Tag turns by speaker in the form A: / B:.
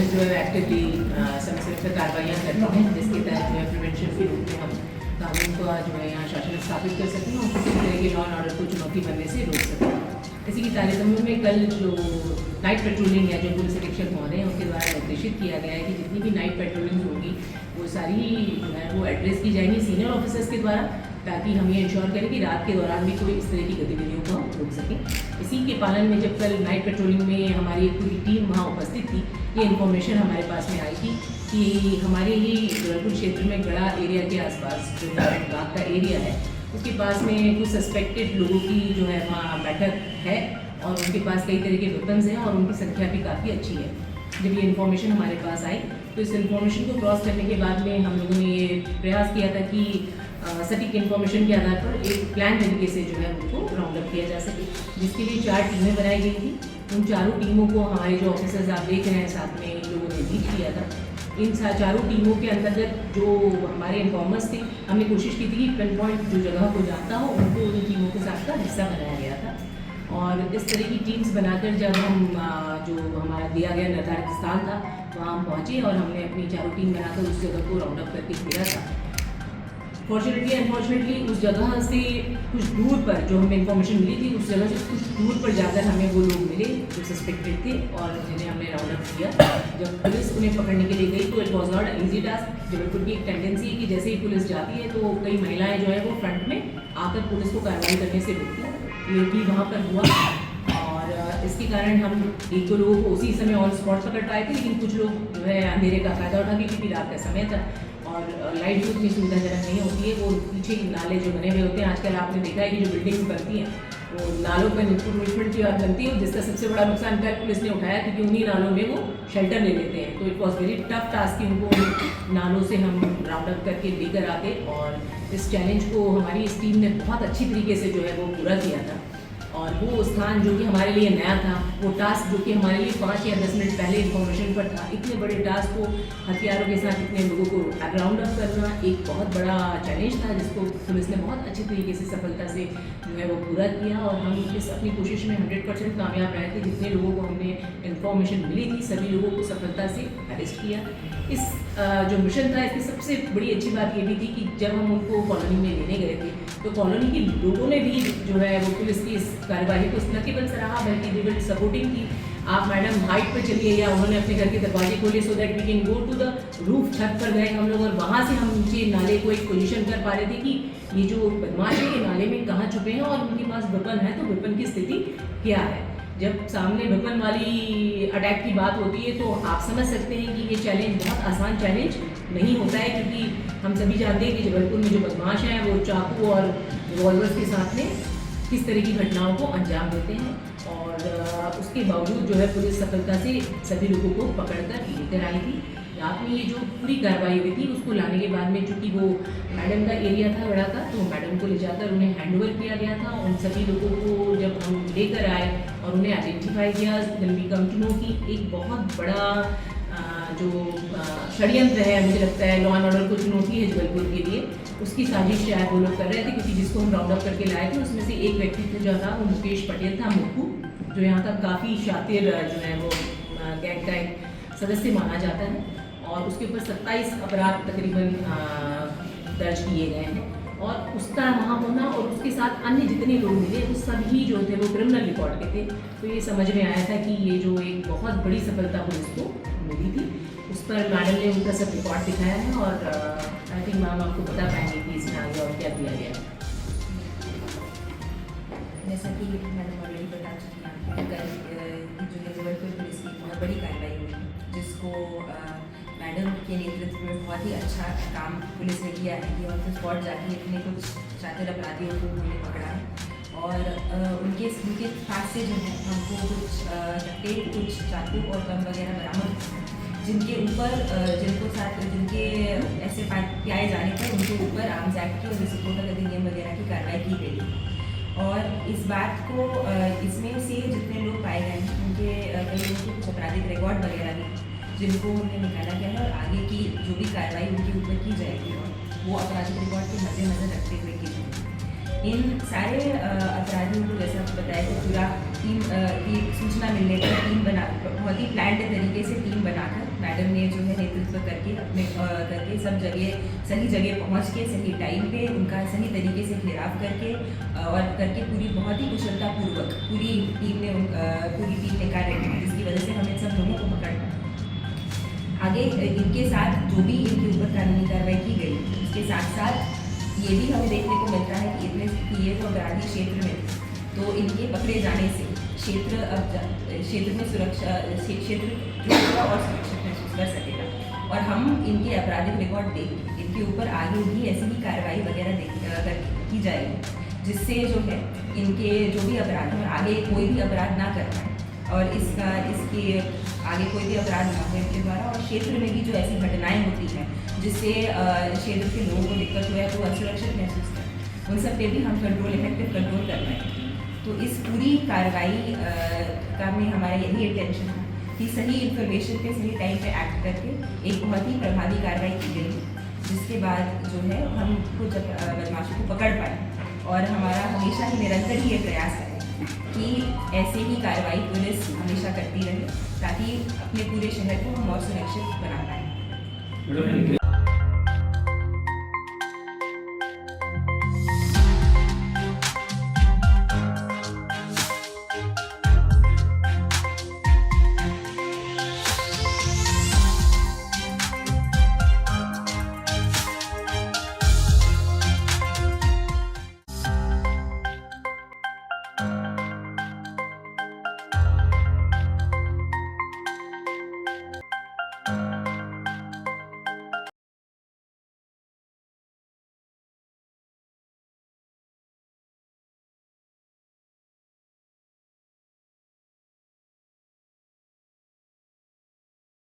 A: Police जो है actively समय समय पर कार्रवाइयाँ करती हैं, जिसके तहत जो है प्रिवेंशन के रूप में हम कानून को जो है यहाँ शासन स्थापित कर सकें और किसी भी तरह के लॉ एंड ऑर्डर को चुनौती बनने से रोक सकें। इसी की तारतम्य में कल जो नाइट पेट्रोलिंग है, जो पुलिस अधीक्षक महोदय हैं उनके द्वारा निर्देशित किया गया है कि जितनी भी नाइट पेट्रोलिंग होगी वो सारी जो है वो एड्रेस की जाएंगी सीनियर ऑफिसर्स के द्वारा, ताकि हम ये इंश्योर करें कि रात के दौरान भी कोई इस तरह की गतिविधियों को हम रोक सकें। इसी के पालन में जब कल नाइट पेट्रोलिंग में हमारी एक पूरी टीम वहाँ उपस्थित थी, ये इन्फॉर्मेशन हमारे पास में आई थी कि हमारे ही जबलपुर क्षेत्र में गड़ा एरिया के आसपास जो बाग का एरिया है उसके पास में कुछ सस्पेक्टेड लोगों की जो है वहाँ बैठक है और उनके पास कई तरह के वेपन्स हैं और उनकी संख्या भी काफ़ी अच्छी है। जब ये इन्फॉर्मेशन हमारे पास आई तो इस इन्फॉर्मेशन को क्रॉस करने के बाद में हम लोगों ने ये प्रयास किया था कि सटीक इन्फॉर्मेशन के आधार पर एक प्लान तरीके से जो है उनको राउंड अप किया जा सके, जिसके लिए 4 टीमें बनाई गई थी। उन चारों टीमों को हमारे जो ऑफिसर्स आप देख रहे हैं साथ में इन लोगों ने लीड किया था। इन चारों टीमों के अंतर्गत जो हमारे इन्फॉर्मर्स थे, हमने कोशिश की थी कि पिन पॉइंट जो जगह को जानता हो उनको उन टीमों के साथ का हिस्सा बनाया गया था। और इस तरह की टीम्स बनाकर जब हम जो हमारा दिया गया निर्धारित स्थान था वहाँ हम पहुँचे और हमने अपनी चारों टीम बनाकर उस जगह को राउंड अप करके घेरा था। फॉर्चुनेटली अनफॉर्चुनेटली उस जगह से कुछ दूर पर जो हमें इन्फॉर्मेशन मिली थी, उस जगह से कुछ दूर पर जाकर हमें वो लोग मिले जो सस्पेक्टेड थे और जिन्हें हमने राउंड अप किया। जब पुलिस उन्हें पकड़ने के लिए गई तो it was not easy task. Jabalpur की एक टेंडेंसी है कि जैसे ही पुलिस जाती है तो कई महिलाएं जो है वो फ्रंट में आकर पुलिस को कार्रवाई करने से रोकती हैं। ये भी वहाँ पर हुआ और इसके कारण हम 1-2 लोगों को उसी समय ऑन स्पॉट पकड़ पाए थे, लेकिन कुछ लोग जो है अंधेरे का फ़ायदा उठा के, क्योंकि रात का समय था और लाइट भी उतनी सुविधाजनक नहीं होती है। वो पीछे नाले जो बने हुए होते हैं, आजकल आपने देखा है कि जो बिल्डिंग बनती हैं वो नालों पर इंक्रोचमेंट की बात बनती है, जिसका सबसे बड़ा नुकसान कल पुलिस ने उठाया क्योंकि उन्हीं नालों में वो शेल्टर ले लेते हैं। तो it was very tough task कि उनको नालों से हम राउंड अप करके लेकर आते और इस चैलेंज को हमारी इस टीम ने बहुत अच्छी तरीके से जो है वो पूरा किया था। और वो स्थान जो कि हमारे लिए नया था, वो टास्क जो कि हमारे लिए 5 या 10 मिनट पहले इन्फॉर्मेशन पर था, इतने बड़े टास्क को हथियारों के साथ इतने लोगों को राउंड अप करना एक बहुत बड़ा चैलेंज था, जिसको पुलिस ने बहुत अच्छी तरीके से सफलता से जो है वो पूरा किया। और हम इस अपनी कोशिश में 100% कामयाब रहे थे। जितने लोगों को हमने इन्फॉर्मेशन मिली थी सभी लोगों को सफलता से अरेस्ट किया। इस जो मिशन था इसकी सबसे बड़ी अच्छी बात ये भी थी कि जब हम उनको कॉलोनी में लेने गए थे तो कॉलोनी के लोगों ने भी जो है वो पुलिस की इस कार्यवाही को न केवल सराहा बल्कि दे वर सपोर्टिंग की। आप मैडम हाइट पे चलिए, या उन्होंने अपने घर के दरवाजे खोले so that we can go to the roof. छत पर गए हम लोग और वहाँ से हम नीचे नाले को एक पोजीशन कर पा रहे थे कि ये जो बदमाश है ये नाले में कहाँ छुपे हैं और उनके पास वेपन है तो वेपन की स्थिति क्या है। जब सामने वेपन वाली अटैक की बात होती है तो आप समझ सकते हैं कि ये चैलेंज बहुत आसान चैलेंज नहीं होता है, क्योंकि हम सभी जानते हैं कि जबलपुर में जो बदमाश हैं वो चाकू और रिवॉल्वर्स के साथ में किस तरह की घटनाओं को अंजाम देते हैं। और उसके बावजूद जो है पुलिस सफलता से सभी लोगों को पकड़कर लेकर आई थी। रात में ये जो पूरी कार्रवाई हुई थी उसको लाने के बाद में चूँकि वो मैडम का एरिया था बड़ा का, तो मैडम को ले जाकर उन्हें हैंडओवर किया गया था। उन सभी लोगों को जब हम लेकर आए और उन्हें आइडेंटिफाई किया, then we come to know कि एक बहुत बड़ा जो षड्यंत्र है, मुझे लगता है लॉ एंड ऑर्डर को चुनौती है जबलपुर के लिए, उसकी साजिश शायद वो लोग कर रहे थे। क्योंकि जिसको हम राउंड अप करके लाए थे उसमें से एक व्यक्ति जो था वो मुकेश पटेल था, मुक्कू, जो यहाँ का काफ़ी शातिर जो है वो गैंग का एक सदस्य माना जाता है। और उसके ऊपर 27 अपराध तकरीबन दर्ज किए गए हैं और उसका वहाँ होना और उसके साथ अन्य जितने लोग मिले वो सभी जो थे वो क्रिमिनल रिकॉर्ड के थे। तो ये समझ में आया था कि ये जो एक बहुत बड़ी सफलता पुलिस को मिली थी, उस पर मैडम ने उनका सब रिकॉर्ड दिखाया है और आई थिंक मैम आपको बता पाएंगे कि इसमें आगे और क्या किया गया।
B: जैसा कि मैडम ऑलरेडी बता चुकी हैं, जो है जबलपुर पुलिस की बहुत बड़ी कार्रवाई हुई जिसको मैडम के नेतृत्व में बहुत ही अच्छा काम पुलिस ने किया है कि ऑन द स्पॉट जाके इतने कुछ शातिर अपराधियों को उन्होंने पकड़ा और उनके पास से जो है हमको कुछ कट्टे, कुछ चाकू और बम वगैरह बरामद, जिनके ऐसे पाए जाने पर उनके ऊपर आर्म्स एक्ट की और विस्फोटक अधिनियम वगैरह की कार्रवाई की गई। और इस बात को इसमें से जितने लोग पाए गए हैं उनके कई लोगों के कुछ आपराधिक रिकॉर्ड वगैरह भी जिनको उन्हें निकाला गया है और आगे की जो भी कार्रवाई उनके ऊपर की जाएगी वो आपराधिक रिकॉर्ड के मद्देनजर रखते हुए की जाएगी। इन सारे अपराधियों को जैसे आपको बताया कि पूरा टीम की सूचना मिलने पर टीम बना बहुत ही प्लान्ड तरीके से टीम बनाकर मैडम ने जो है नेतृत्व करके करके सब जगह सही जगह पहुंच के सही टाइम पे उनका सही तरीके से घेराव करके और करके पूरी बहुत ही कुशलतापूर्वक पूरी टीम ने कार्य किया, जिसकी वजह से हम इन सब लोगों को पकड़ पाए। आगे इनके साथ जो भी इनके ऊपर कानूनी कार्रवाई की गई, उसके साथ साथ ये भी हमें देखने को मिलता है कि ये जो अपराधी क्षेत्र में थे, तो इनके पकड़े जाने से क्षेत्र में सुरक्षा और सुरक्षित महसूस कर सकेगा और हम इनके आपराधिक रिकॉर्ड देख इनके ऊपर आगे भी ऐसी ही कार्रवाई वगैरह की जाएगी, जिससे जो है इनके जो भी अपराध हैं आगे कोई भी अपराध ना कर पाए और इसके आगे कोई भी अपराध ना हो इनके द्वारा। और क्षेत्र में भी जो ऐसी घटनाएं होती हैं जिससे क्षेत्र के लोगों को दिक्कत हुआ है तो असुरक्षित महसूस करें, उन सब पे भी हम इफेक्टिव कंट्रोल कर पाएंगे। तो इस पूरी कार्रवाई का में हमारा यही इंटेंशन है कि सही इन्फॉर्मेशन पे सही टाइम पे एक्ट करके एक बहुत ही प्रभावी कार्रवाई की गई, जिसके बाद जो है हम कुछ बदमाशों को पकड़ पाए। और हमारा हमेशा ही निरंतर ही ये प्रयास है कि ऐसे ही कार्रवाई पुलिस हमेशा करती रहे ताकि अपने पूरे शहर को हम और सुरक्षित बना पाएँ।